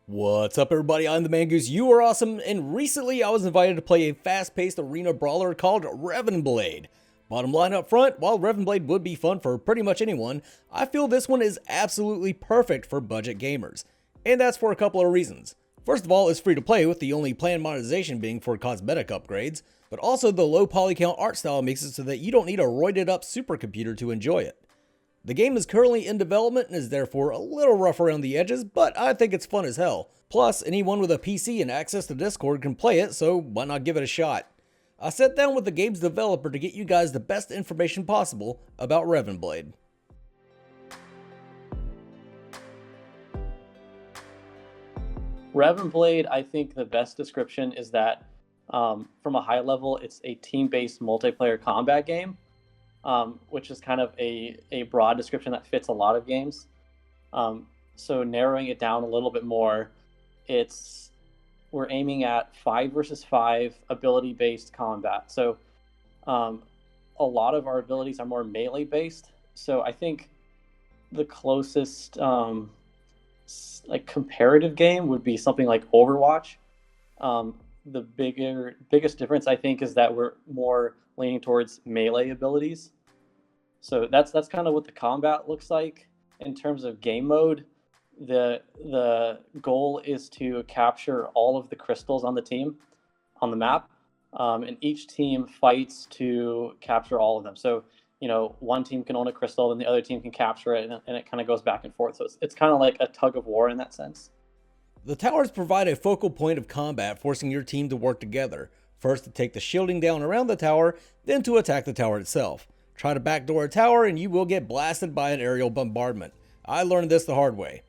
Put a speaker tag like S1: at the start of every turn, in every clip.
S1: What's up, everybody? I'm the Man Goose. You are awesome, and recently I was invited to play a fast-paced arena brawler called RevenBlade. Bottom line up front, while RevenBlade would be fun for pretty much anyone, I feel this one is absolutely perfect for budget gamers. And that's for a couple of reasons. First of all, it's free to play, with the only planned monetization being for cosmetic upgrades, but also the low poly count art style makes it so that you don't need a roided up supercomputer to enjoy it. The game is currently in development and is therefore a little rough around the edges, but I think it's fun as hell. Plus, anyone with a PC and access to Discord can play it, so why not give it a shot? I sat down with the game's developer to get you guys the best information possible about RevenBlade.
S2: RevenBlade, I think the best description is that from a high level, it's a team-based multiplayer combat game. Which is kind of a broad description that fits a lot of games. So narrowing it down a little bit more, we're aiming at 5 versus 5 ability-based combat. So a lot of our abilities are more melee-based. So I think the closest comparative game would be something like Overwatch. The biggest difference, I think, is that we're more leaning towards melee abilities. So that's kind of what the combat looks like. In terms of game mode, the goal is to capture all of the crystals on the map, and each team fights to capture all of them. So, one team can own a crystal, and the other team can capture it, and it kind of goes back and forth. So it's kind of like a tug of war in that sense.
S1: The towers provide a focal point of combat, forcing your team to work together. First to take the shielding down around the tower, then to attack the tower itself. Try to backdoor a tower and you will get blasted by an aerial bombardment. I learned this the hard way.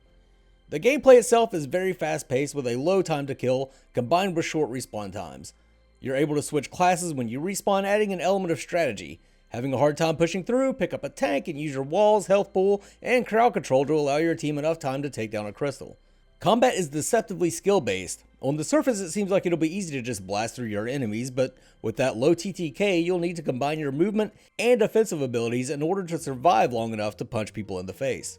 S1: The gameplay itself is very fast paced with a low time to kill combined with short respawn times. You're able to switch classes when you respawn, adding an element of strategy. Having a hard time pushing through, pick up a tank and use your walls, health pool, and crowd control to allow your team enough time to take down a crystal. Combat is deceptively skill-based. On the surface, it seems like it'll be easy to just blast through your enemies, but with that low TTK, you'll need to combine your movement and offensive abilities in order to survive long enough to punch people in the face.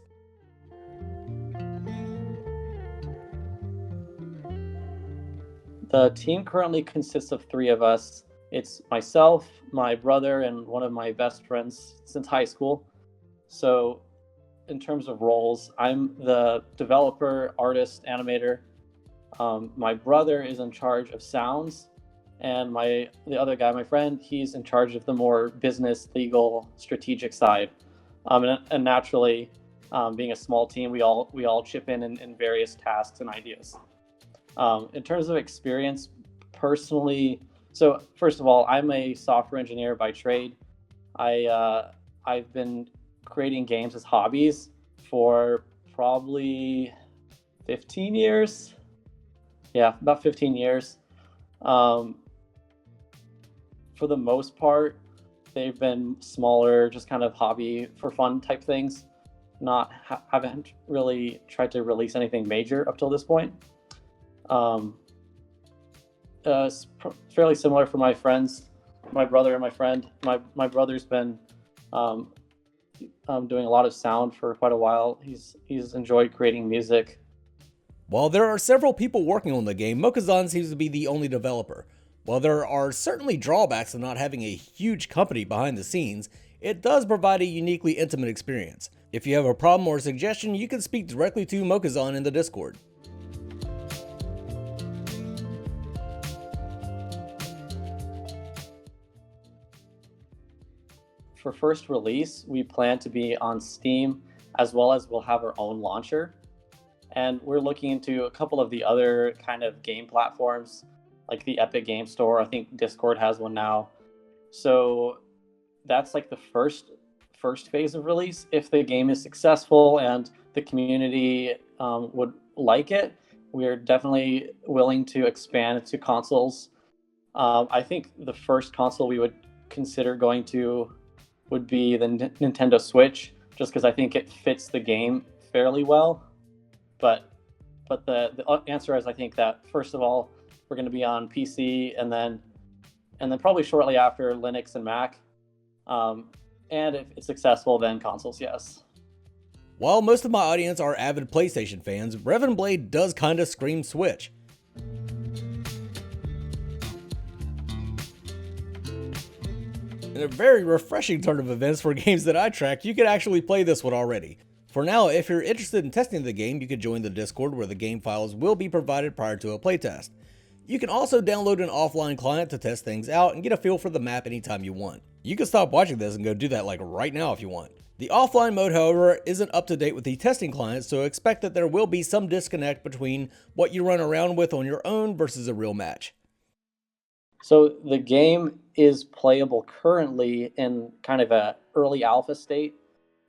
S2: The team currently consists of 3 of us. It's myself, my brother, and one of my best friends since high school. So in terms of roles, I'm the developer, artist, animator. My brother is in charge of sounds, and the other guy, my friend, he's in charge of the more business, legal, strategic side. And naturally, being a small team, we all chip in various tasks and ideas. In terms of experience, personally, so first of all, I'm a software engineer by trade. I've been creating games as hobbies for probably 15 years. Yeah, about 15 years. For the most part, they've been smaller, just kind of hobby for fun type things. Haven't really tried to release anything major up till this point. It's fairly similar for my friends, my brother and my friend. My brother's been doing a lot of sound for quite a while. He's enjoyed creating music.
S1: While there are several people working on the game, Mokazan seems to be the only developer. While there are certainly drawbacks of not having a huge company behind the scenes, it does provide a uniquely intimate experience. If you have a problem or a suggestion, you can speak directly to Mokazan in the Discord.
S2: For first release, we plan to be on Steam, as well as we'll have our own launcher. And we're looking into a couple of the other kind of game platforms, like the Epic Game Store. I think Discord has one now. So that's like the first phase of release. If the game is successful and the community would like it, we're definitely willing to expand to consoles. I think the first console we would consider going to would be the Nintendo Switch, just because I think it fits the game fairly well. But the answer is, I think that first of all, we're going to be on PC, and then probably shortly after Linux and Mac. And if it's successful, then consoles, yes.
S1: While most of my audience are avid PlayStation fans, RevenBlade does kinda scream Switch. In a very refreshing turn of events for games that I track, you can actually play this one already. For now, if you're interested in testing the game, you can join the Discord where the game files will be provided prior to a playtest. You can also download an offline client to test things out and get a feel for the map anytime you want. You can stop watching this and go do that like right now if you want. The offline mode, however, isn't up to date with the testing client, so expect that there will be some disconnect between what you run around with on your own versus a real match.
S2: So the game is playable currently in kind of a early alpha state.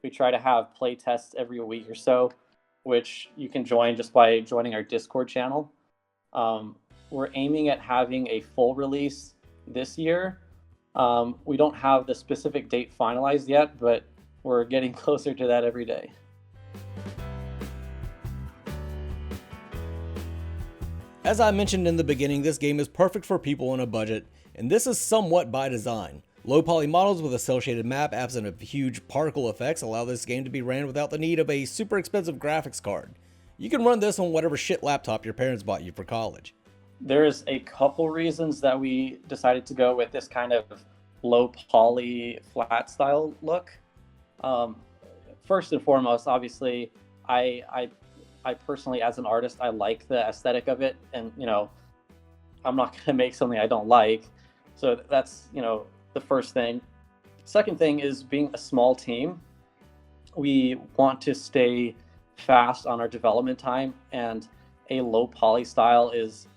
S2: We try to have play tests every week or so, which you can join just by joining our Discord channel. We're aiming at having a full release this year. We don't have the specific date finalized yet, but we're getting closer to that every day.
S1: As I mentioned in the beginning, this game is perfect for people on a budget, and this is somewhat by design. Low poly models with a cel-shaded map absent of huge particle effects allow this game to be ran without the need of a super expensive graphics card. You can run this on whatever shit laptop your parents bought you for college.
S2: There's a couple reasons that we decided to go with this kind of low poly flat style look. First and foremost, obviously, I personally, as an artist, I like the aesthetic of it, and I'm not going to make something I don't like. So that's the first thing. Second thing is, being a small team, we want to stay fast on our development time, and a low poly style is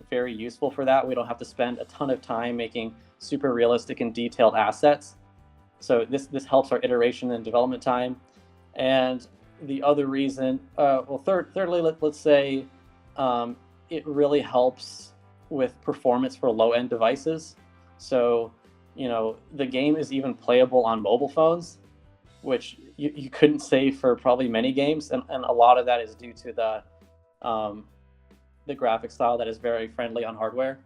S2: very useful for that. We don't have to spend a ton of time making super realistic and detailed assets. So this helps our iteration and development time. And the other reason, thirdly, let's say it really helps with performance for low-end devices. So, the game is even playable on mobile phones, which you couldn't say for probably many games, and a lot of that is due to the graphic style that is very friendly on hardware.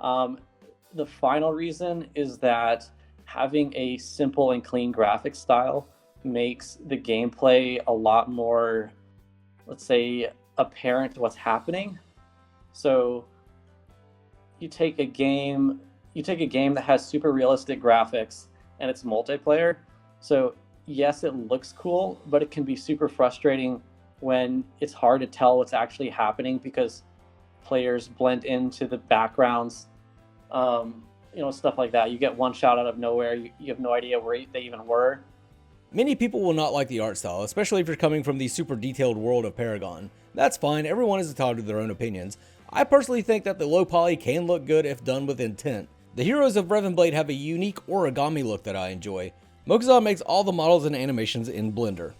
S2: The final reason is that having a simple and clean graphic style makes the gameplay a lot more, let's say, apparent to what's happening. So you take a game that has super realistic graphics and it's multiplayer. So yes, it looks cool, but it can be super frustrating when it's hard to tell what's actually happening because players blend into the backgrounds, stuff like that. You get one shot out of nowhere, you have no idea where they even were.
S1: Many people will not like the art style, especially if you're coming from the super detailed world of Paragon. That's fine, everyone is entitled to their own opinions. I personally think that the low poly can look good if done with intent. The heroes of RevenBlade have a unique origami look that I enjoy. Mokuza makes all the models and animations in Blender.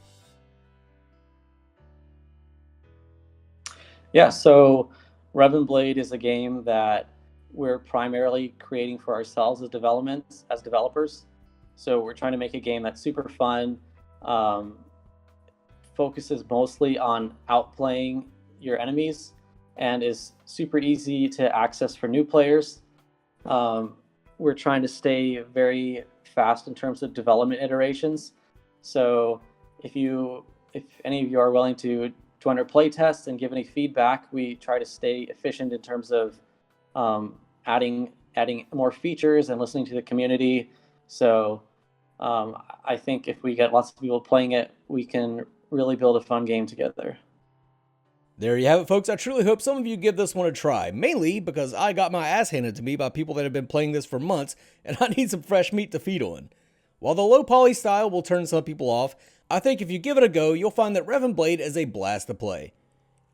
S2: Yeah, so RevenBlade is a game that we're primarily creating for ourselves as developers. So we're trying to make a game that's super fun, focuses mostly on outplaying your enemies, and is super easy to access for new players. We're trying to stay very fast in terms of development iterations. So if any of you are willing to join our playtests and give any feedback, we try to stay efficient in terms of adding more features and listening to the community. So I think if we get lots of people playing it, we can really build a fun game together.
S1: There you have it, folks. I truly hope some of you give this one a try, mainly because I got my ass handed to me by people that have been playing this for months, and I need some fresh meat to feed on. While the low poly style will turn some people off, I think if you give it a go, you'll find that RevenBlade is a blast to play.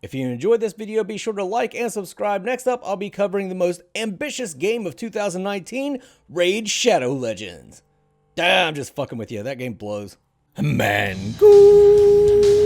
S1: If you enjoyed this video, be sure to like and subscribe. Next up, I'll be covering the most ambitious game of 2019, Raid Shadow Legends. I'm just fucking with you. That game blows. Man, goo!